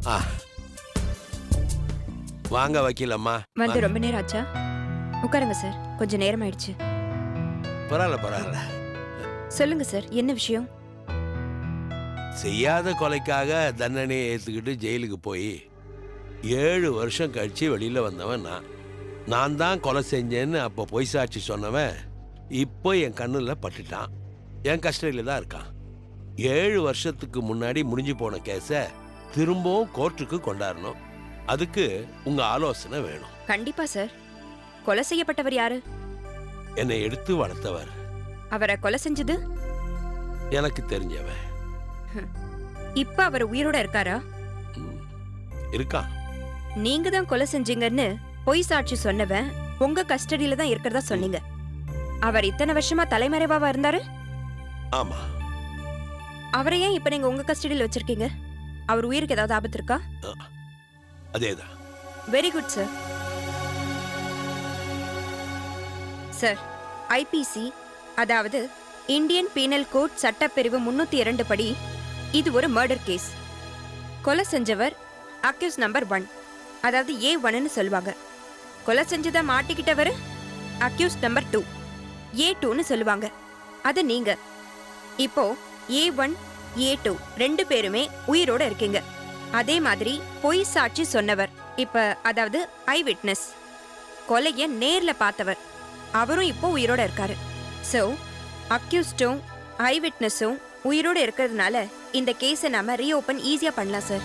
ஆ வாங்க வக்கீலம்மா. வந்து ரொம்ப நேரம் ஆச்சா? உட்காருங்க சார், கொஞ்சம் நேரம் ஆயிடுச்சு. பரவாயில்ல. சொல்லுங்க சார், என்ன விஷயம்? செய்யாத கொலைக்காக தண்டனையை ஏற்றுக்கிட்டு ஜெயிலுக்கு போய் 7 வருஷம் கழிச்சு வெளியில் வந்தவன் நான் தான் கொலை செஞ்சேன்னு அப்போ பொய் சாட்சி சொன்னவன் இப்போ என் கண்ணில் பட்டுட்டான். என் கஸ்டடியில் தான் இருக்கான். 7 வருஷத்துக்கு முன்னாடி முடிஞ்சு போன கேஸை திரும்பவும் கோர்ட்டுக்கு கொண்டாடணும். அதுக்கு உங்க ஆலோசனை வேணும். கண்டிப்பா சார். கொலை செய்யப்பட்டவர் யாரு? என்னை எடுத்து வளர்த்தவர். அவரை கொலை செஞ்சது எனக்கு தெரிஞ்சவன். இப்ப அவர் உயிரோட இருக்காரா? இருக்கான். நீங்க தான் கொலை செஞ்சீங்கன்னு பொய் சாட்சி சொன்னவன் உங்க கஸ்டடியில தான் இருக்கிறதா சொன்னீங்க. அவர் இத்தனை வருஷமா தலைமறைவாவா இருந்தாரு? ஆமா. அவரை ஏன் இப்ப நீங்க உங்க கஸ்டடியில வச்சிருக்கீங்க? அவர் உயிருக்கு ஏதாவது ஆபத்து இருக்கா? அதேதான். Very good sir. Sir, IPC அதாவது இந்தியன் பீனல் கோட் சட்டப்பிரிவு 302 படி இது ஒரு மர்டர் கேஸ். கொலை செஞ்சவர் அக்யூஸ் நம்பர் 1, அதாவது A1ன்னு சொல்லுவாங்க. கொலை செஞ்சதை மாட்டிக்கிட்டவர் அக்யூஸ் நம்பர் 2, A2ன்னு சொல்லுவாங்க. அது நீங்க. இப்போ A1 A2 2 பேருமே உயிரோட இருக்கீங்க. அதே மாதிரி பொய் சாட்சி சொன்னவர் இப்ப அதாவது ஐ விட்னஸ், கொலைய நேர்ல பார்த்தவர், அவரும் இப்போ உயிரோட இருக்காரு. சோ அக்யூஸ்டும் ஐ விட்னஸும் உயிரோட இருக்கிறதுனால இந்த கேஸை நாம ரீஓபன் ஈஸியா பண்ணலாம் சார்.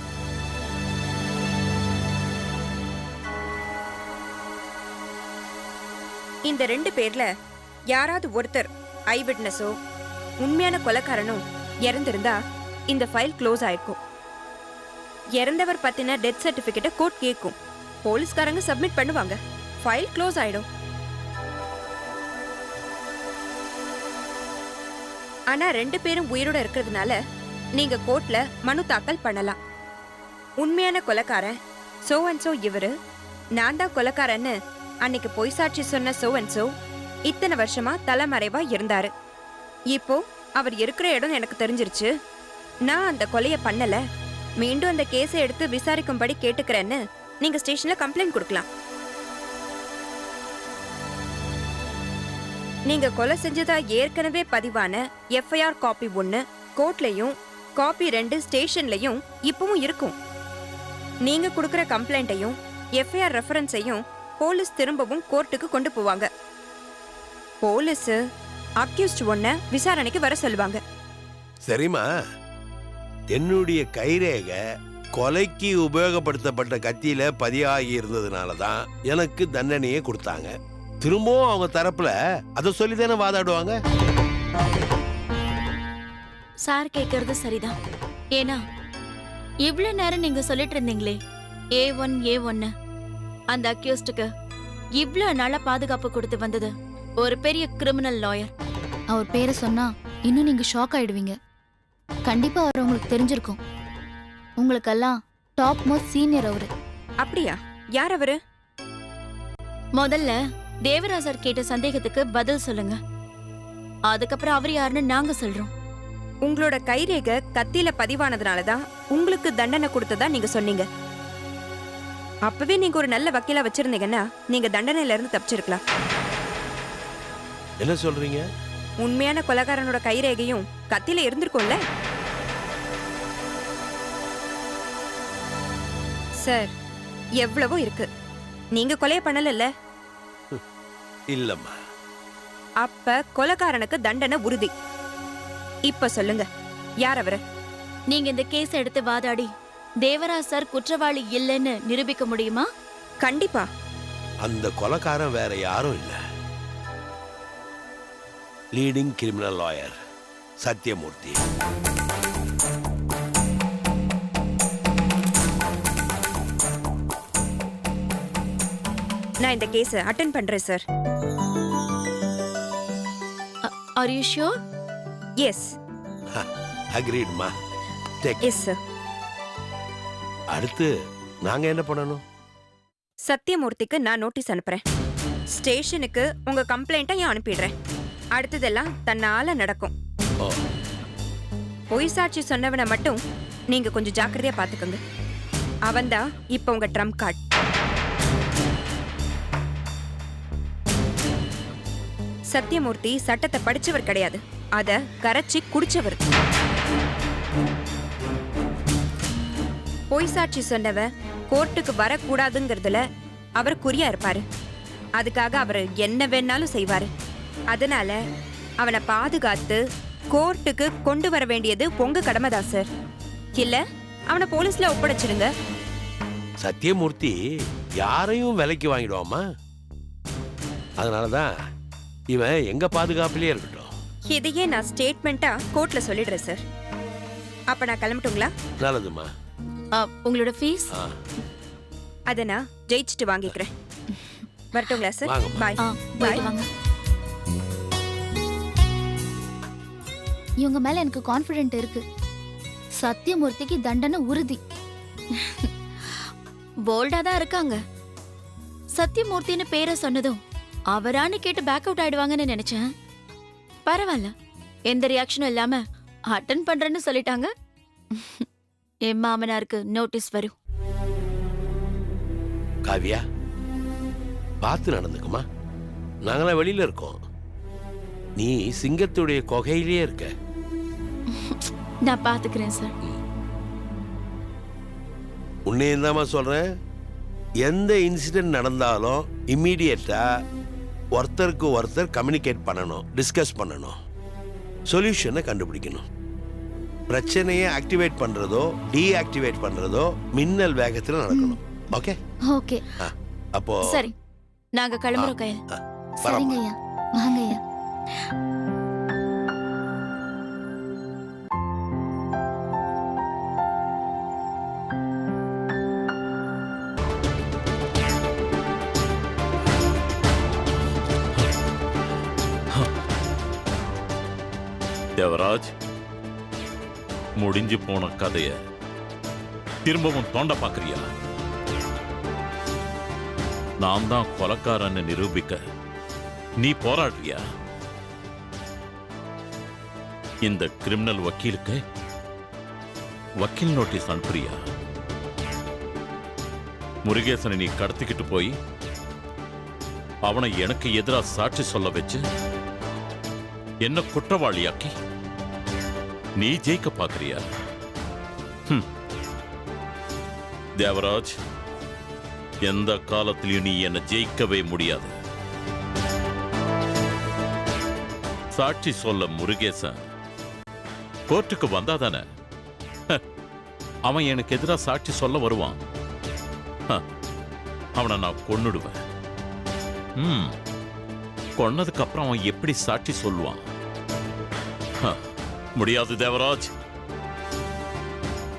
இந்த 2 பேர்ல யாராவது ஒருத்தர் ஐ விட்னஸோ உண்மையான கொலைக்காரனும் இறந்திருந்தா இந்த ஃபைல் க்ளோஸ் ஆயிருக்கும். இறந்தவர் பத்தின டெத் சர்டிபிகேட்டை கோர்ட் கேட்கும். போலீஸ்காரங்க சப்மிட் பண்ணுவாங்க. ஃபைல் க்ளோஸ் ஆயிடும். ஆனா 2 பேரும் உயிரோட இருக்கிறதுனால நீங்க கோர்ட்ல மனு தாக்கல் பண்ணலாம். உண்மையான கொலைக்காரன் சோ அண்ட் சோ இவரு, நான் தான் கொலைக்காரன்னு அன்னைக்கு பொய் சாட்சி சொன்ன சோ அண்ட் சோ இத்தனை வருஷமா தலைமறைவா இருந்தாரு. இப்போ அவர் இருக்கிற இடம் எனக்கு தெரிஞ்சிருச்சு. நான் அந்த கொலையை பண்ணல, மீண்டும் அந்த கேஸை எடுத்து விசாரிக்கும்படி கேட்டுக்கிறேன்னு நீங்க ஸ்டேஷன்ல கம்ப்ளைண்ட் கொடுக்கலாம். நீங்க கொலை செஞ்சதா ஏற்கனவே பதிவான எஃப்ஐஆர் காப்பி 1 கோர்ட்லயும் காப்பி 2 ஸ்டேஷன்லயும் இப்பவும் இருக்கும். நீங்க கொடுக்கிற கம்ப்ளைண்ட்டையும் எஃப்ஐஆர் ரெஃபரன்ஸையும் போலீஸ் திரும்பவும் கோர்ட்டுக்கு கொண்டு போவாங்க. போலீஸ் அக்யூஸ்ட் 1 விசாரணைக்கு வர சொல்லுவாங்க. சரிம்மா, என்னுடைய கைரேக கொலைக்கு உபயோகப்படுத்தப்பட்ட கத்தியில பதியாகி இருந்ததுனால தான் எனக்கு தண்டனையே கொடுத்தாங்க. திரும்பவும் அவங்க தரப்புல அதை சொல்லிதானே வாதாடுவாங்க. சார் கேக்குறது சரிதான். ஏன்னா இவ்வளவு நேரம் நீங்க சொல்லிட்டு இருந்தீங்களே A1 அந்த அக்யூஸ்டுக்கு இவ்வளவு நாளா பாதுகாப்பு கொடுத்து வந்தது ஒரு பெரிய கிரிமினல் லாயர். அவர் பேரை சொன்னா இன்னும் நீங்க ஷாக் ஆயிடுவீங்க. கண்டிப்பா அவர் உங்களுக்கு தெரிஞ்சிருக்கும். உங்களுக்கெல்லாம் டாப் மோஸ்ட் சீனியர் அவரு. அப்படியா? யார் அவரு? முதல்ல தேவராசர் கேட்ட சந்தேகத்துக்கு பதில் சொல்லுங்க. அதுக்கப்புறம் அவர் யாருன்னு நாங்க சொல்றோம். உங்களோட கைரேகை கத்தியில பதிவானதுனாலதான் உங்களுக்கு தண்டனை கொடுத்ததா நீங்க சொன்னீங்க. அப்பவே நீங்க ஒரு நல்ல வக்கீலா வச்சிருந்தீங்கன்னா நீங்க தண்டனையில இருந்து தப்பிச்சிருக்கலாம். என்ன சொல்றீங்க? உண்மையான கொலைகாரனோட கைரேகையும் கத்தியில இருந்திருக்கும்ல சார். எவ்வளவோ இருக்கு. நீங்க கொலைய பண்ணல? இல்லம்மா. அப்ப கொலைகாரனுக்கு தண்டனை உறுதி. இப்ப சொல்லுங்க, யார் அவரு? நீங்க இந்த கேஸ் எடுத்து வாதாடி தேவராசர் குற்றவாளி இல்லைன்னு நிரூபிக்க முடியுமா? கண்டிப்பா. அந்த கொலைக்காரன் வேற யாரும் இல்ல, லீடிங் கிரிமினல் லாயர் சத்யமூர்த்தி. நான் இந்த கேஸ் அட்டெண்ட் பண்றேன் sir. Are you sure? Yes. Agreed ma. Take. Yes sir. அடுத்து நாங்க என்ன பண்ணணும்? சத்யமூர்த்திக்கு நான் நோட்டீஸ் அனுப்புறேன். ஸ்டேஷனுக்கு உங்க கம்ப்ளைண்ட்டை அனுப்பிடுறேன். அடுத்ததெல்லாம் தன்னால நடக்கும். பொய் சாட்சி சொன்னவனை மட்டும் நீங்க கொஞ்சம் ஜாக்கிரதையா பாத்துக்கோங்க. அவன்தான் இப்ப உங்க ட்ரம்ப் கார்டு. சத்தியமூர்த்தி சட்டத்தை படிச்சவர் கிடையாது, அத கரைச்சி குடிச்சவர். பொய் சாட்சி சொன்னவ கோர்ட்டுக்கு வரக்கூடாதுங்கிறதுல அவர் குறியா இருப்பாரு. அதுக்காக அவர் என்ன வேணாலும் செய்வாரு. அதனால அவனை பாதுகாத்து கோர்ட்டுக்கு கொண்டு வர வேண்டியது உங்க கடமைதான் சார். இல்ல அவனை போலீஸ்ல ஒப்படைச்சிடுங்க. சத்தியமூர்த்தி யாரையும் விலைக்கு வாங்கிடுவாமா? அதனாலதான் இவன் எங்க பாதுகாப்பிலே இருக்கட்டும். இதையே நான் ஸ்டேட்மெண்டா கோர்ட்ல சொல்லிடுறேன் சார். அப்ப நான் கிளம்பட்டுங்களா? நல்லதுமா. உங்களோட ஃபீஸ் ஆ, அதை நான் ஜெயிச்சுட்டு வாங்கிக்கிறேன். வரட்டுங்களா சார்? வாங்கம்மா. பாய். போயிட்டு வாங்க. இவங்க மேல எனக்கு கான்ஃபிடென்ட் இருக்கு. சத்தியமூர்த்திக்கு தண்டனை உறுதி. போல்டா தான் இருக்காங்க. சத்தியமூர்த்தின்னு பேரை சொன்னதும் அவரான்னு கேட்டு பேக் அவுட் ஆயிடுவாங்கன்னு நினைச்சேன். பரவாயில்ல, எந்த ரியாக்ஷனும் இல்லாம அட்டன் பண்றேன்னு சொல்லிட்டாங்க. என் மாமனாருக்கு நோட்டீஸ் வரும். காவியா, பார்த்து நடந்துக்குமா. நாங்களாம் வெளியில இருக்கோம், நீ சிங்கத்துடைய கொகையிலே இருக்க. நான் பாத்துக்கிறேன் சார். உன்னையும் தான் சொல்றேன், எந்த இன்சிடென்ட் நடந்தாலும் இம்மீடியட்டா ஒருத்தருக்கு ஒருத்தர் கம்யூனிகேட் பண்ணணும், டிஸ்கஸ் பண்ணணும், சொல்யூஷனை கண்டுபிடிக்கணும். பிரச்சனையை ஆக்டிவேட் பண்றதோ டீஆக்டிவேட் பண்றதோ மின்னல் வேகத்தில் நடக்கணும். ஓகே ஓகே அப்போ சரி, நாங்க கிளம்புறோம் கயல். சரிங்க ஐயா, வாங்க ஐயா. தேவராஜ், முடிஞ்சு போன கதைய திரும்பவும் தோண்ட பாக்குறியா? நான் தான் கொலைக்காரன்னு நிரூபிக்க நீ போராடுறியா? இந்த கிரிமினல் வக்கீலுக்கு வக்கீல் நோட்டீஸ் அனுப்புறியா? முருகேசனை நீ கடத்திக்கிட்டு போய் அவனை எனக்கு எதிராக சாட்சி சொல்ல வச்சு என்ன குற்றவாளியாக்கி நீ ஜெயிக்க பாக்குறியா? தேவராஜ், எந்த காலத்திலையும் நீ என்ன ஜெயிக்கவே முடியாது. சாட்சி சொல்ல முருகேசன் கோர்ட்டுக்கு வந்தாதானே அவன் எனக்கு எதிராக சாட்சி சொல்ல வருவான். அவனை நான் கொன்னுடுவேன். கொன்னதுக்கு அப்புறம் அவன் எப்படி சாட்சி சொல்லுவான்? முடியாது தேவராஜ்,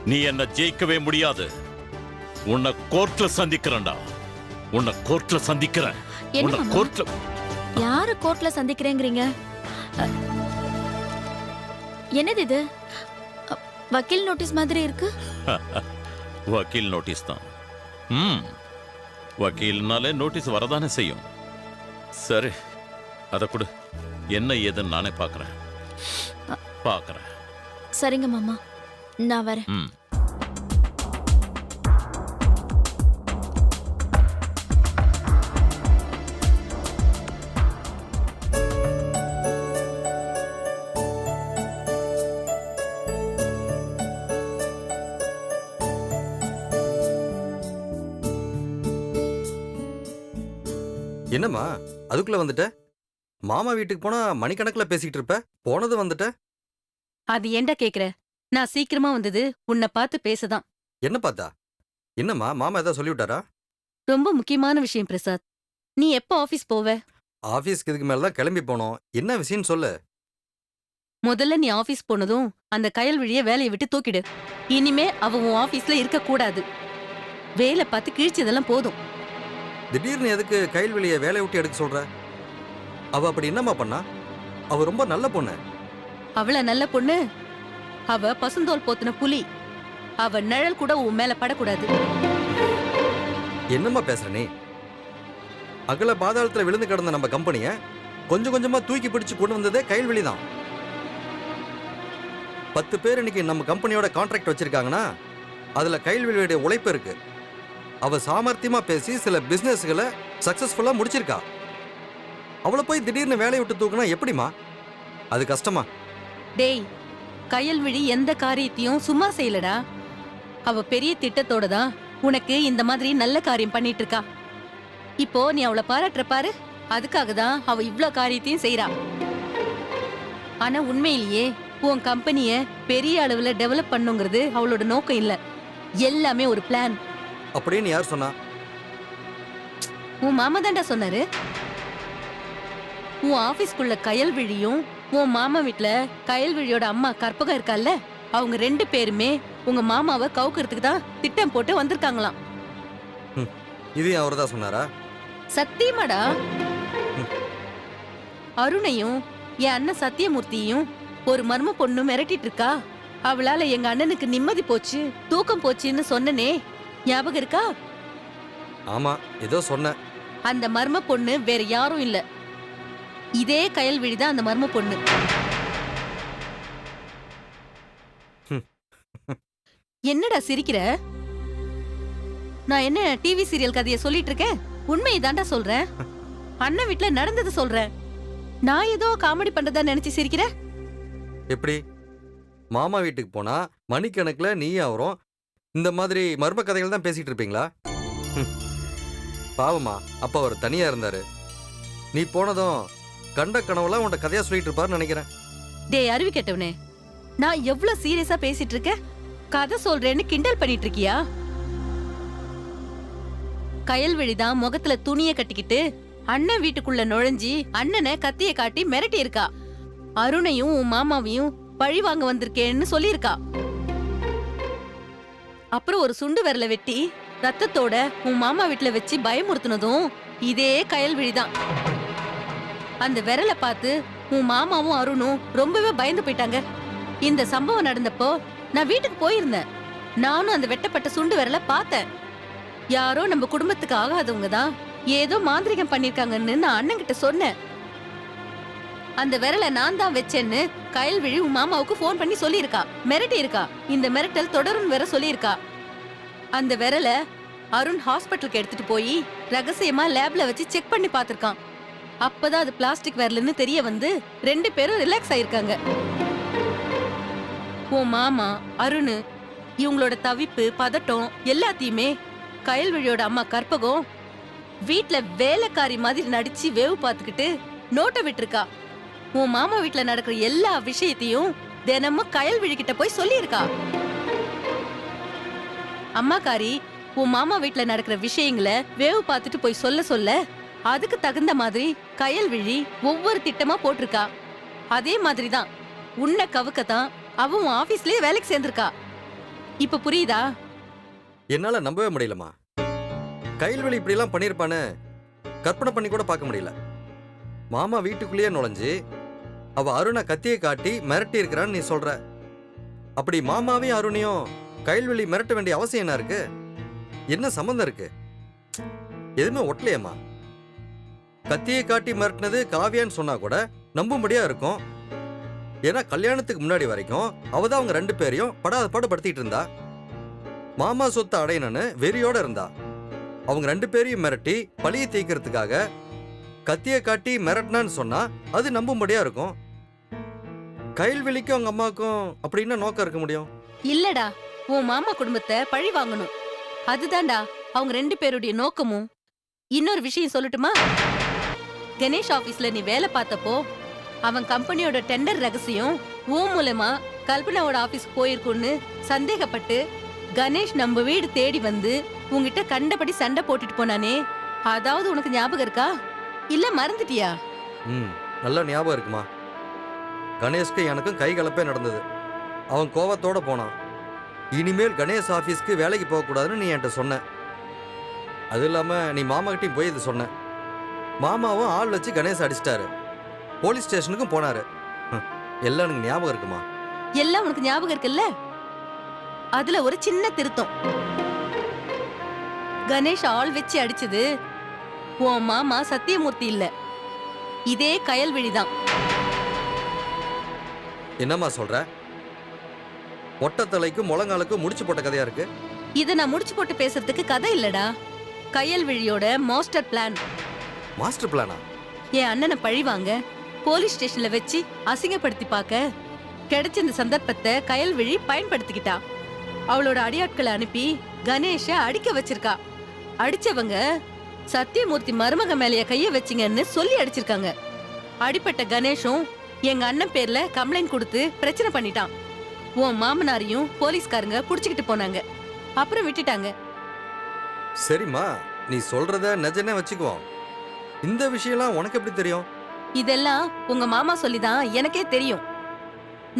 நீ என்ன ஜெயிக்கவே முடியாது. உன்னை கோர்ட்ல சந்திக்கிறேன்டா, உன்னை கோர்ட்ல சந்திக்கிறேன். உன்னை கோர்ட்ல யாரு கோர்ட்ல சந்திக்கிறேங்கிறீங்க? என்னது இது? வக்கீல் நோட்டீஸ் மாதிரி இருக்கு. வக்கீல் நோட்டீஸ் தான். வக்கீல்னாலே நோட்டீஸ் வரதானே செய்யும். சரி, அதை கொடு. என்ன ஏதுன்னு நானே பார்க்கறேன். சரிங்க மாமா, நான் வரேன். என்னம்மா அதுக்குள்ள வந்துட்ட? மாமா வீட்டுக்கு போனா மணிக்கணக்கில் பேசிக்கிட்டு இருப்ப, போனது வந்துட்ட. அது ஏண்டா கேக்குற? நான் சீக்கிரமா வந்தது உன்னை பார்த்து பேசதான். என்ன பார்த்தா? என்னம்மா மாமா ஏதாவது சொல்லிவிட்டாரா? ரொம்ப முக்கியமான விஷயம் பிரசாத். நீ எப்போ ஆபீஸ் போவ? ஆபீஸ்க்கு இதுக்கு மேலதான் கிளம்பி போனோம். என்ன விஷயம் சொல்லு. முதல்ல நீ ஆபீஸ் போனதும் அந்த கயல்விழிய வேலையை விட்டு தூக்கிடு. இனிமே அவ உன் ஆபீஸ்ல இருக்க கூடாது. வேலை பார்த்து கிழிச்சதெல்லாம் போதும். திடீர்னு எதுக்கு கைல்வெளியை வேலையை விட்டு எடுக்க சொல்ற? அவ அப்படி என்னம்மா பண்ணா? அவ ரொம்ப நல்ல பொண்ணு. அவள நல்ல பொண்ணு? அவ பசுந்தோல் போத்துன புலி. அவ நிழல் கூட உன் மேல படக்கூடாது. என்னம்மா பேசுற நீ? அகல பாதாளத்துல விழுந்து கிடந்த நம்ம கம்பெனிய கொஞ்சம் கொஞ்சமா தூக்கி பிடிச்சு கொண்டு வந்ததே கைல்வெளி தான். 10 பேர் இன்னைக்கு நம்ம கம்பெனியோட கான்ட்ராக்ட் வச்சிருக்காங்கன்னா அதுல கைல்வெளியுடைய உழைப்பு இருக்கு. அவ சாமர்த்தியமா பேசி சில பிசினஸ்களை சக்சஸ்ஃபுல்லா முடிச்சிருக்கா. அவளை போய் திடீர்னு வேலையை விட்டு தூக்குனா எப்படிமா? அது கஷ்டமா? டேய், கயல்விழி எந்த காரியத்தையும் சும்மா செய்யலடா. அவ பெரிய திட்டத்தோட தான் உனக்கு இந்த மாதிரி நல்ல காரியம் பண்ணிட்டு இருக்கா. இப்போ நீ அவளை பாராட்டுற பாரு, அதுக்காக தான் அவ இவ்ளோ காரியத்தையும் செய்றா. ஆனா உண்மையிலேயே உன் கம்பெனிய பெரிய அளவுல டெவலப் பண்ணுங்கிறது அவளோட நோக்கம் இல்ல. எல்லாமே ஒரு பிளான். அப்படின்னு யார் சொன்னா? உன் மாமா தான்டா சொன்னாரு. உன் ஆபீஸ்க்குள்ள கயல்விழியும் உன் மாமா வீட்ல கயல்விழியோட அம்மா கற்பகம் இருக்கால்ல, அவங்க 2 பேருமே உங்க மாமாவை கவுக்கிறதுக்கு தான் திட்டம் போட்டு வந்திருக்காங்களாம். இதையும் அவர் தான் சொன்னாரா? சத்தியமாடா. அருணையும் என் அண்ணன் சத்தியமூர்த்தியும் ஒரு மர்ம பொண்ணு மிரட்டிட்டு இருக்கா. அவளால எங்க அண்ணனுக்கு நிம்மதி போச்சு, தூக்கம் போச்சுன்னு சொன்னனே, ஞாபகம் இருக்கா? ஆமா, ஏதோ சொன்னேன். அந்த மர்ம பொண்ணு வேற யாரும் இல்ல, இதே கயல்விழிதான் அந்த மர்ம பொண்ணு. என்னடா சிரிக்கிற? நான் என்ன டிவி சீரியல் கதையை சொல்லிட்டு இருக்கேன்? உண்மையை தாண்டா சொல்றேன். அண்ணன் வீட்ல நடந்தது சொல்றேன். நான் ஏதோ காமெடி பண்றதா நினைச்சு சிரிக்கிற? எப்படி? மாமா வீட்டுக்கு போனா மணிக்கணக்கில் நீ அவரும் இந்த மாதிரி மர்ம கதைகள் தான் பேசிட்டு இருப்பீங்களா? பாவமா, அப்ப அவர் தனியா இருந்தாரு. நீ போனதும் கண்ட கனவுலாம் உன்ட கதையா சொல்லிட்டு இருப்பாருன்னு நினைக்கிறேன். டேய் அருவி கேட்டவனே, நான் எவ்வளவு சீரியஸா பேசிட்டு இருக்கேன்? கதை சொல்றேன்னு கிண்டல் பண்ணிட்டு இருக்கியா? கயல்வெளிதான் முகத்துல துணிய கட்டிக்கிட்டு அண்ணன் வீட்டுக்குள்ள நுழைஞ்சி அண்ணனை கத்திய காட்டி மிரட்டி இருக்கா. அருணையும் உன் மாமாவையும் பழி வாங்க வந்திருக்கேன்னு சொல்லியிருக்கா. அப்புறம் ஒரு சுண்டு விரல வெட்டி ரத்தத்தோட உன் மாமா வீட்டுல வச்சு பயமுறுத்தினதும் இதே கயல்விழிதான். அந்த விரலை பார்த்து உன் மாமாவும் அருணும் ரொம்பவே பயந்து போயிட்டாங்க. இந்த சம்பவம் நடந்தப்போ நான் வீட்டுக்கு போயிருந்தேன். நானும் அந்த வெட்டப்பட்ட சுண்டு விரலை பார்த்தேன். யாரோ நம்ம குடும்பத்துக்கு ஆகாதவங்க தான் ஏதோ மாந்திரிகம் பண்ணிருக்காங்கன்னு நான் அண்ணன் கிட்ட சொன்னேன். அந்த விரலை நான் தான் வச்சேன்னு கயல்விழி உன் மாமாவுக்கு போன் பண்ணி சொல்லியிருக்கா, மிரட்டி இருக்கா. இந்த மிரட்டல் தொடரும் வேற சொல்லியிருக்கா. அந்த விரலை அருண் ஹாஸ்பிட்டலுக்கு எடுத்துட்டு போய் ரகசியமா லேப்ல வச்சு செக் பண்ணி பார்த்திருக்கான். அப்பதான் அது பிளாஸ்டிக் விரல்னு தெரிய வந்து 2 பேரும் ரிலாக்ஸ் ஆயிருக்காங்க. உன் மாமா அருண் இவங்களோட தவிப்பு பதட்டம் எல்லாத்தையுமே கயல்விழியோட அம்மா கற்பகம் வீட்ல வேலைக்காரி மாதிரி நடிச்சு வேவு பார்த்துக்கிட்டு நோட்டை விட்டுருக்கா. உன் மாமா வீட்ல நடக்கிற எல்லா விஷயத்தையும் தினமும் கயல்விழி கிட்ட போய் சொல்லியிருக்கா. அம்மாக்காரி உன் மாமா வீட்ல நடக்கிற விஷயங்களை வேவு பார்த்துட்டு போய் சொல்ல சொல்ல அதுக்கு தகுந்த மாதிரி கயல்விழி ஒவ்வொரு திட்டமா போட்டிருக்கா. அதே மாதிரிதான் உன்னை கவுக்கத்தான் அவன் உன் ஆபீஸ்லயே வேலைக்கு சேர்ந்திருக்கா. இப்ப புரியுதா? என்னால நம்பவே முடியலமா. கைல்வெளி இப்படிலாம் பண்ணியிருப்பான்னு கற்பனை பண்ணி கூட பார்க்க முடியல. மாமா வீட்டுக்குள்ளேயே நுழைஞ்சு அவ அருணை கத்தியை காட்டி மிரட்டி இருக்கிறான்னு நீ சொல்ற. அப்படி மாமாவையும் அருணையும் கைல்வெளி மிரட்ட வேண்டிய அவசியம் என்ன இருக்கு? என்ன சம்பந்தம் இருக்கு? எதுவுமே ஒட்டலையம்மா. கத்தியை காட்டி மிரட்டினது காவியான்னு சொன்னா கூட நம்பும்படியா இருக்கும். ஏன்னா கல்யாணத்துக்கு முன்னாடி வரைக்கும் அவதான் அவங்க 2 பேரையும் படாத பாடுபடுத்திட்டு இருந்தா. மாமா சொத்தை அடையணும்னு வெறியோட இருந்தா. அவங்க 2 பேரையும் மிரட்டி பழியை தீக்கிறதுக்காக கத்தியை காட்டி மிரட்டினான்னு சொன்னா அது நம்பும்படியா இருக்கும். கைல்வெளிக்கும் அவங்க அம்மாவுக்கும் அப்படின்னா நோக்கம் இருக்க முடியும்? இல்லடா, உன் மாமா குடும்பத்தை பழி வாங்கணும். அதுதான்டா அவங்க 2 பேருடைய நோக்கமும். இன்னொரு விஷயம் சொல்லட்டுமா? கணேஷ் ஆபீஸ்ல நீ வேலை பார்த்தப்போ அவன் கம்பெனியோட டெண்டர் ரகசியம் உன் மூலமா கல்பனாவோட ஆபீஸ்க்கு போயிருக்குன்னு சந்தேகப்பட்டு கணேஷ் நம்ம வீடு தேடி வந்து உங்ககிட்ட கண்டபடி சண்டை போட்டுட்டு போனானே, அதாவது உனக்கு ஞாபகம் இருக்கா இல்ல மறந்துட்டியா? நல்ல ஞாபகம் இருக்குமா. கணேஷ்க்கு எனக்கும் கை கலப்பே நடந்தது. அவன் கோவத்தோட போனான். இனிமேல் கணேஷ் ஆபீஸ்க்கு வேலைக்கு போகக்கூடாதுன்னு நீ என்கிட்ட சொன்ன. அது இல்லாம நீ மாமா கிட்டையும் போய் இது சொன்ன. மாமாவும் ஆள் வச்சு கணேஷ் அடிச்சிட்டாரு. போலீஸ் ஸ்டேஷனுக்கும் போனாரு. எல்லாம் எனக்கு ஞாபகம் இருக்குமா. எல்லாம் உனக்கு ஞாபகம் இருக்குல்ல? அதுல ஒரு சின்ன திருத்தம். கணேஷ் ஆள் வச்சு அடிச்சது உன் மாமா சத்தியமூர்த்தி இல்ல, இதே கயல்விழிதான். என்னம்மா சொல்ற? ஒட்டத்தலைக்கும் முழங்காலுக்கும் முடிச்சு போட்ட கதையா இருக்கு. இத நான் முடிச்சு போட்டு பேசுறதுக்கு கதை இல்லடா, கயல்விழியோட மாஸ்டர் பிளான். மாஸ்டர் பிளானா? என் அண்ணனை பழிவாங்க போலீஸ் ஸ்டேஷன்ல வச்சு அசிங்கப்படுத்தி பார்க்க கிடைச்ச இந்த சந்தர்ப்பத்தை கயல்விழி பயன்படுத்திக்கிட்டா. அவளோட அடியாட்களை அனுப்பி கணேஷ அடிக்க வச்சிருக்கா. அடிச்சவங்க சத்தியமூர்த்தி மருமக மேலைய கைய வச்சிங்கன்னு சொல்லி அடிச்சிருக்காங்க. அடிப்பட்ட கணேஷும் எங்க அண்ணன் பேர்ல கம்ப்ளைண்ட் கொடுத்து பிரச்சனை பண்ணிட்டான். உன் மாமனாரையும் போலீஸ்காரங்க புடிச்சுக்கிட்டு போனாங்க, அப்புறம் விட்டுட்டாங்க. சரிம்மா, நீ சொல்றத நிஜனே வச்சுக்குவோம். இந்த விஷயம்லாம் உனக்கு எப்படி தெரியும்? இதெல்லாம் உங்க மாமா சொல்லிதான் எனக்கே தெரியும்.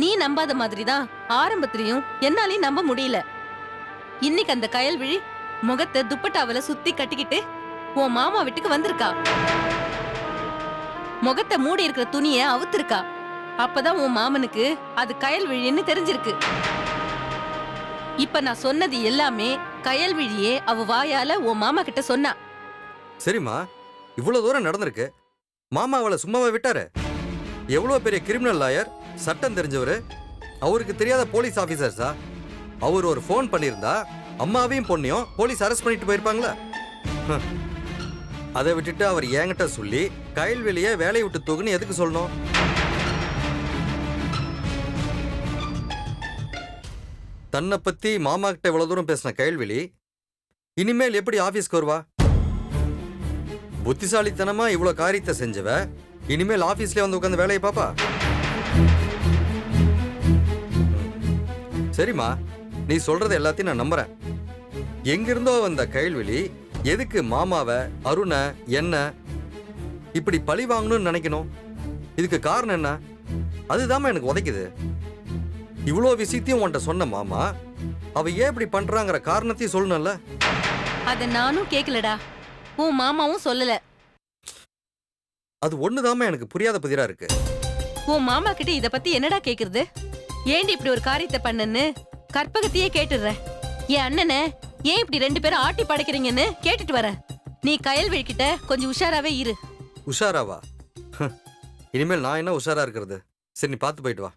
நீ நம்பாத மாதிரிதான் ஆரம்பத்திலையும் என்னாலையும் நம்ப முடியல. இன்னைக்கு அந்த கயல்விழி முகத்தை துப்பட்டாவில சுத்தி கட்டிக்கிட்டு உன் மாமா வீட்டுக்கு வந்திருக்கா. முகத்தை மூடி இருக்கிற துணிய அவுத்திருக்கா. அப்பதான் உன் மாமனுக்கு அது கயல்விழின்னு தெரிஞ்சிருக்கு. இப்ப நான் சொன்னது எல்லாமே கயல்விழியே அவ வாயால உன் மாமா கிட்ட சொன்னா. சரிம்மா, இவ்வளவு தூரம் நடந்திருக்கு. மாமா அவளை சும்மாவே விட்டாரு? எவ்வளவு பெரிய கிரிமினல் லாயர், சட்டம் தெரிஞ்சவரு. அவருக்கு தெரியாத போலீஸ் ஆபீசர்ஸா? அவர் ஒரு ஃபோன் பண்ணியிருந்தா அம்மாவையும் பொண்ணையும் போலீஸ் அரெஸ்ட் பண்ணிட்டு போயிருப்பாங்களா? அதை விட்டுட்டு அவர் என்கிட்ட சொல்லி கயல்வெளியை வேலையை விட்டு தூக்குன்னு எதுக்கு சொல்லணும்? தன்னை பத்தி மாமா கிட்ட இவ்வளவு தூரம் பேசின கயல்வெளி இனிமேல் எப்படி ஆபீஸ்க்கு வருவா? புத்திசாலித்தனமா இவ்வளவு காரியத்தை செஞ்சவ இனிமேல் ஆபீஸ்லயே வந்து உட்காந்து வேலையை பாப்பா? சரிம்மா, நீ சொல்றது எல்லாத்தையும் நான் நம்புறேன். எங்கிருந்தோ வந்த கயல்வெளி எதுக்கு மாமாவை, அருணை, என்ன இப்படி பழி வாங்கணும்னு நினைக்கணும்? இதுக்கு காரணம் என்ன? அதுதான் எனக்கு உதைக்குது. இவ்வளோ விஷயத்தையும் உன்கிட்ட சொன்ன மாமா அவ ஏன் இப்படி பண்றாங்கிற காரணத்தையும் சொல்லணும்ல? அத நானும் கேக்கலடா, உன் மாமாவும் சொல்லல. அது ஒண்ணுதாம எனக்கு புரியாத புதிரா இருக்கு. உன் மாமா கிட்ட இத பத்தி என்னடா கேக்குறது? ஏண்டி இப்படி ஒரு காரியத்தை பண்ணன்னு கற்பகத்தையே கேட்டுடுறேன். என் அண்ணனை ஏன் இப்படி 2 பேரும் ஆட்டி படைக்கிறீங்கன்னு கேட்டுட்டு வர. நீ கயல்விழி கிட்ட கொஞ்சம் உஷாராவே இரு. உஷாராவா? இனிமேல் நான் என்ன உஷாரா இருக்கிறது? சரி, நீ பார்த்து போயிட்டு வா.